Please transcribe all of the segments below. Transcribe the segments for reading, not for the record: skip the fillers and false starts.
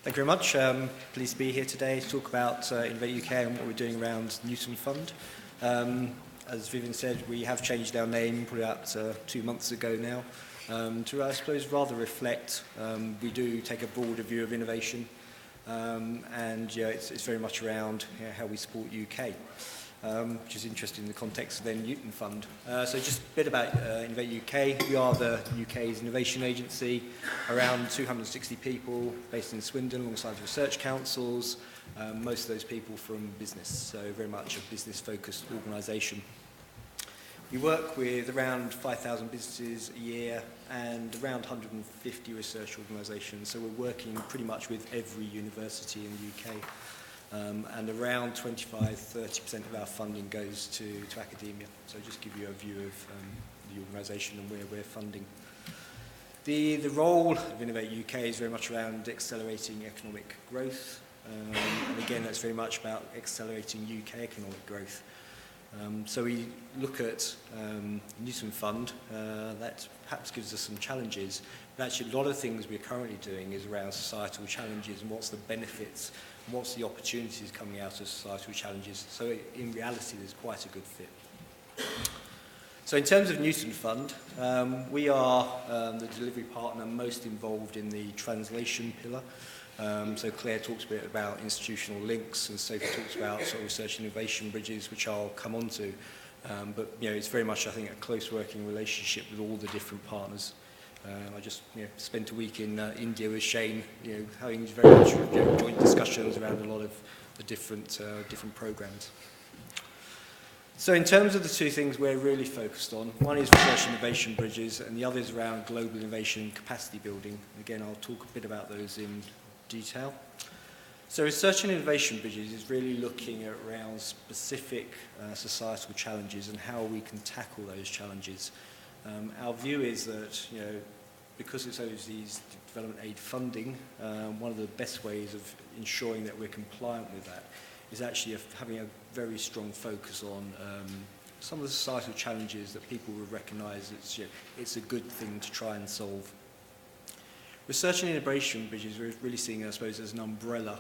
Thank you very much. Pleased to be here today to talk about InnovateUK and what we're doing around Newton Fund. As Vivian said, we have changed our name probably about 2 months ago now to, I suppose, rather reflect. We do take a broader view of innovation, and it's very much around how we support UK. Which is interesting in the context of the Newton Fund. So just a bit about InnovateUK. We are the UK's innovation agency, around 260 people based in Swindon alongside research councils, most of those people from business, so very much a business-focused organisation. We work with around 5,000 businesses a year and around 150 research organisations, so we're working pretty much with every university in the UK. And around 25-30% of our funding goes to academia. So just give you a view of the organisation and where we're funding. The role of InnovateUK is very much around accelerating economic growth. And again, that's very much about accelerating UK economic growth. So we look at Newton Fund, that perhaps gives us some challenges, but actually a lot of things we're currently doing is around societal challenges and what's the benefits and what's the opportunities coming out of societal challenges. So in reality, there's quite a good fit. So in terms of Newton Fund, we are the delivery partner most involved in the translation pillar. So Claire talks a bit about institutional links, and Sophie talks about sort of research and innovation bridges, which I'll come on to. But it's very much, I think, a close working relationship with all the different partners. I just spent a week in India with Shane, having very much joint discussions around a lot of the different programs. So in terms of the two things we're really focused on, one is research and innovation bridges, and the other is around global innovation and capacity building. Again, I'll talk a bit about those in detail. So research and innovation bridges is really looking at around specific societal challenges and how we can tackle those challenges. Our view is that, because it's overseas development aid funding, one of the best ways of ensuring that we're compliant with that is actually having a very strong focus on some of the societal challenges that people will recognise it's a good thing to try and solve. Research and innovation bridges we're really seeing, I suppose, as an umbrella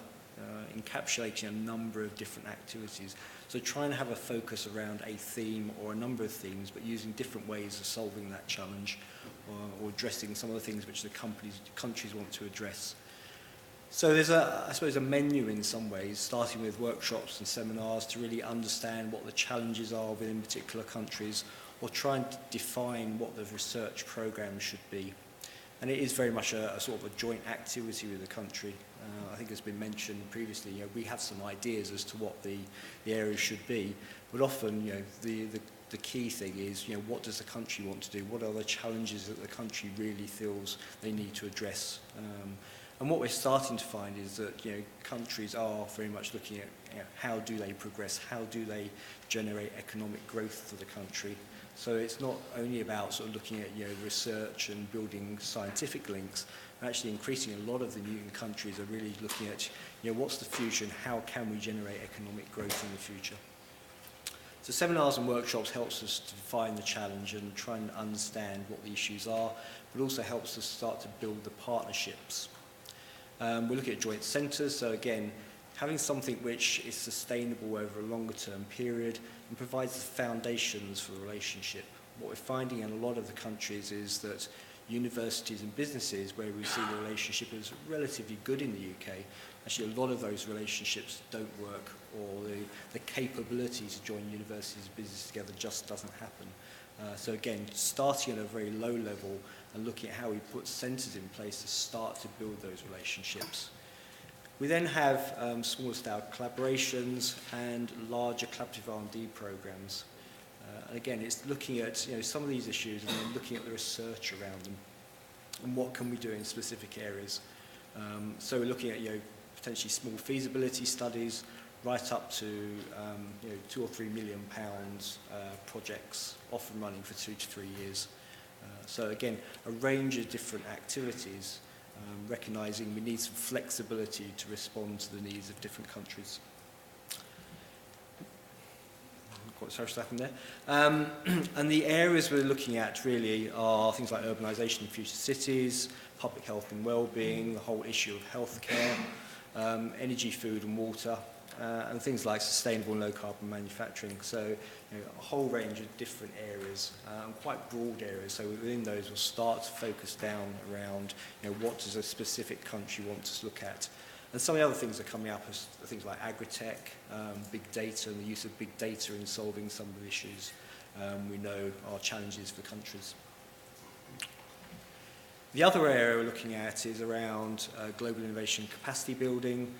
encapsulating a number of different activities. So trying to have a focus around a theme or a number of themes, but using different ways of solving that challenge or addressing some of the things which the countries want to address. So there's, I suppose, a menu in some ways, starting with workshops and seminars to really understand what the challenges are within particular countries, or trying to define what the research programme should be. And it is very much a sort of a joint activity with the country. I think it's been mentioned previously, we have some ideas as to what the areas should be, but often, the key thing is, what does the country want to do? What are the challenges that the country really feels they need to address? And what we're starting to find is that, countries are very much looking at how do they progress, how do they generate economic growth for the country. So it's not only about sort of looking at research and building scientific links, but actually increasing a lot of the Newton countries are really looking at what's the future and how can we generate economic growth in the future. So seminars and workshops helps us to define the challenge and try and understand what the issues are, but also helps us start to build the partnerships. We're looking at joint centres, so again, having something which is sustainable over a longer term period and provides the foundations for the relationship. What we're finding in a lot of the countries is that universities and businesses, where we see the relationship is relatively good in the UK, actually a lot of those relationships don't work, or the capability to join universities and businesses together just doesn't happen. So again, starting at a very low level and looking at how we put centres in place to start to build those relationships. We then have smaller scale collaborations and larger collaborative R&D programs. And again, it's looking at some of these issues and then looking at the research around them and what can we do in specific areas. So we're looking at potentially small feasibility studies right up to £2 or £3 million projects, often running for 2 to 3 years. So again, a range of different activities. Recognising we need some flexibility to respond to the needs of different countries. Sorry for that there. And the areas we're looking at really are things like urbanisation in future cities, public health and well-being, the whole issue of healthcare, energy, food and water, and things like sustainable and low-carbon manufacturing. So a whole range of different areas, and quite broad areas. So within those, we'll start to focus down around what does a specific country want to look at. And some of the other things that are coming up are things like agri-tech, big data, and the use of big data in solving some of the issues we know are challenges for countries. The other area we're looking at is around global innovation capacity building.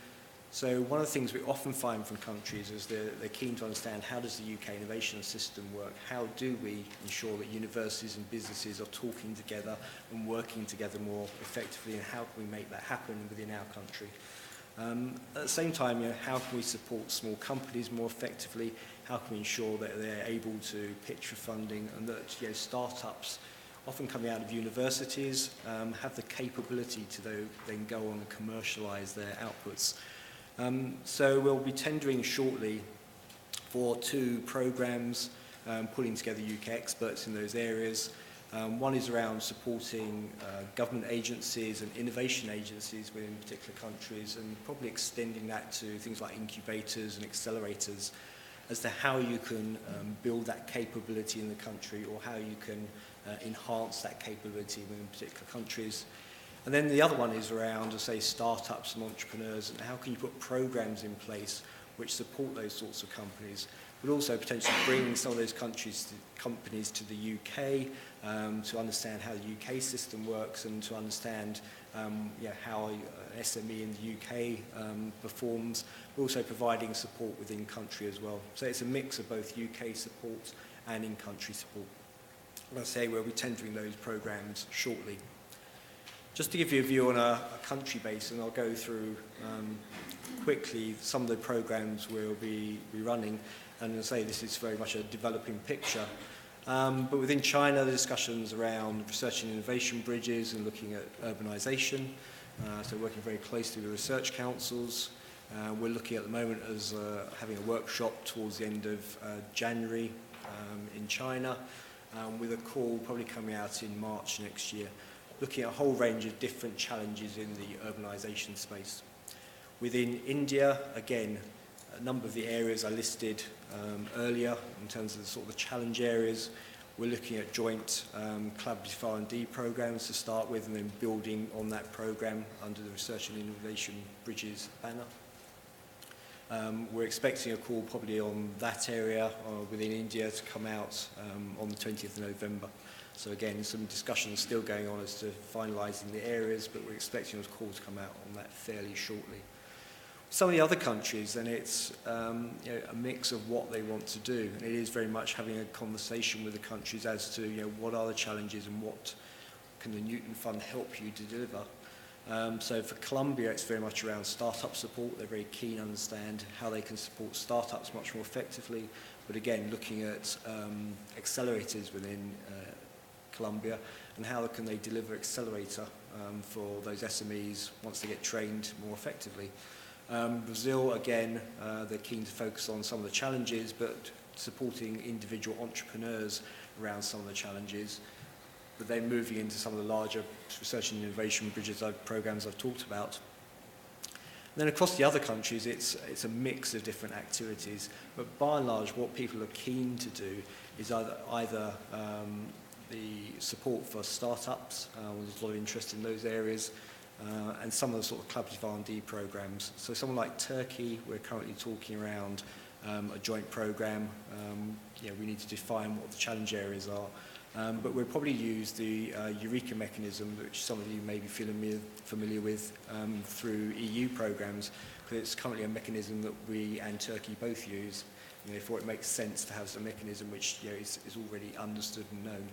So one of the things we often find from countries is they're keen to understand, how does the UK innovation system work? How do we ensure that universities and businesses are talking together and working together more effectively, and how can we make that happen within our country? At the same time, how can we support small companies more effectively? How can we ensure that they're able to pitch for funding, and that startups often coming out of universities have the capability to then go on and commercialise their outputs. So we'll be tendering shortly for 2 programmes, pulling together UK experts in those areas. One is around supporting government agencies and innovation agencies within particular countries, and probably extending that to things like incubators and accelerators, as to how you can build that capability in the country, or how you can enhance that capability within particular countries. And then the other one is around, say, startups and entrepreneurs, and how can you put programs in place which support those sorts of companies, but also potentially bring some of those companies to the UK to understand how the UK system works, and to understand how an SME in the UK performs, but also providing support within country as well. So it's a mix of both UK support and in-country support. As I say, we'll be tendering those programs shortly. Just to give you a view on a country base, and I'll go through quickly some of the programs we'll be running. And as I say, this is very much a developing picture. But within China, the discussions around research and innovation bridges and looking at urbanisation. So working very closely with research councils. We're looking at the moment as having a workshop towards the end of January in China, with a call probably coming out in March next year, looking at a whole range of different challenges in the urbanisation space. Within India, again, a number of the areas I listed earlier in terms of the sort of the challenge areas. We're looking at joint collaborative R&D programs to start with, and then building on that program under the Research and Innovation Bridges banner. We're expecting a call probably on that area within India to come out on the 20th of November. So again, some discussions still going on as to finalising the areas, but we're expecting a call to come out on that fairly shortly. Some of the other countries, and it's a mix of what they want to do, and it is very much having a conversation with the countries as to what are the challenges and what can the Newton Fund help you to deliver. So for Colombia, it's very much around startup support. They're very keen to understand how they can support startups much more effectively, but again, looking at accelerators within Colombia, and how can they deliver accelerator for those SMEs once they get trained more effectively. Brazil, again, they're keen to focus on some of the challenges, but supporting individual entrepreneurs around some of the challenges, but then moving into some of the larger research and innovation bridges programs I've talked about. And then across the other countries, it's a mix of different activities, but by and large, what people are keen to do is either the support for startups, there's a lot of interest in those areas, and some of the sort of collaborative R&D programs. So someone like Turkey, we're currently talking around a joint program. We need to define what the challenge areas are, but we'll probably use the Eureka mechanism, which some of you may be familiar with through EU programs, because it's currently a mechanism that we and Turkey both use. Therefore, it makes sense to have some mechanism which is already understood and known.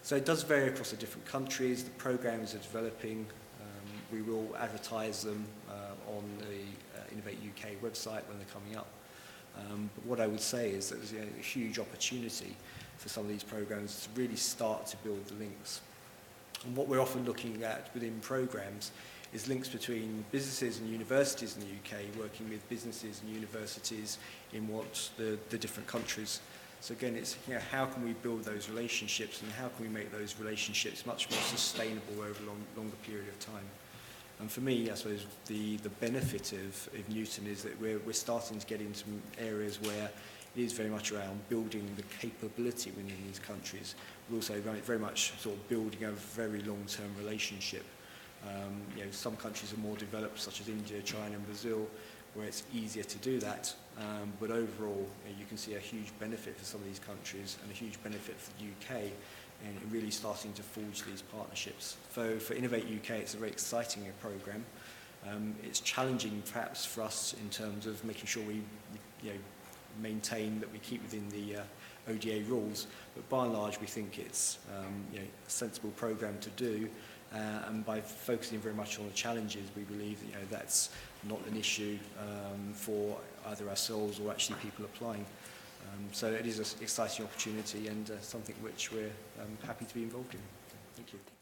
So it does vary across the different countries. The programs are developing. We will advertise them on the InnovateUK website when they're coming up. But what I would say is that there's a huge opportunity for some of these programs to really start to build the links. And what we're often looking at within programs is links between businesses and universities in the UK, working with businesses and universities in the different countries. So again, it's, you know, how can we build those relationships, and how can we make those relationships much more sustainable over a longer period of time? And for me, I suppose the benefit of Newton is that we're starting to get into areas where it is very much around building the capability within these countries, but also very much sort of building a very long-term relationship. You know, some countries are more developed, such as India, China and Brazil, where it's easier to do that. But overall, you can see a huge benefit for some of these countries and a huge benefit for the UK in really starting to forge these partnerships. So for InnovateUK, it's a very exciting programme. It's challenging perhaps for us in terms of making sure we you know, maintain that we keep within the ODA rules, but by and large we think it's you know, a sensible programme to do, and by focusing very much on the challenges, we believe that, you know, that's not an issue for either ourselves or actually people applying. So it is an exciting opportunity and something which we're happy to be involved in. Thank you.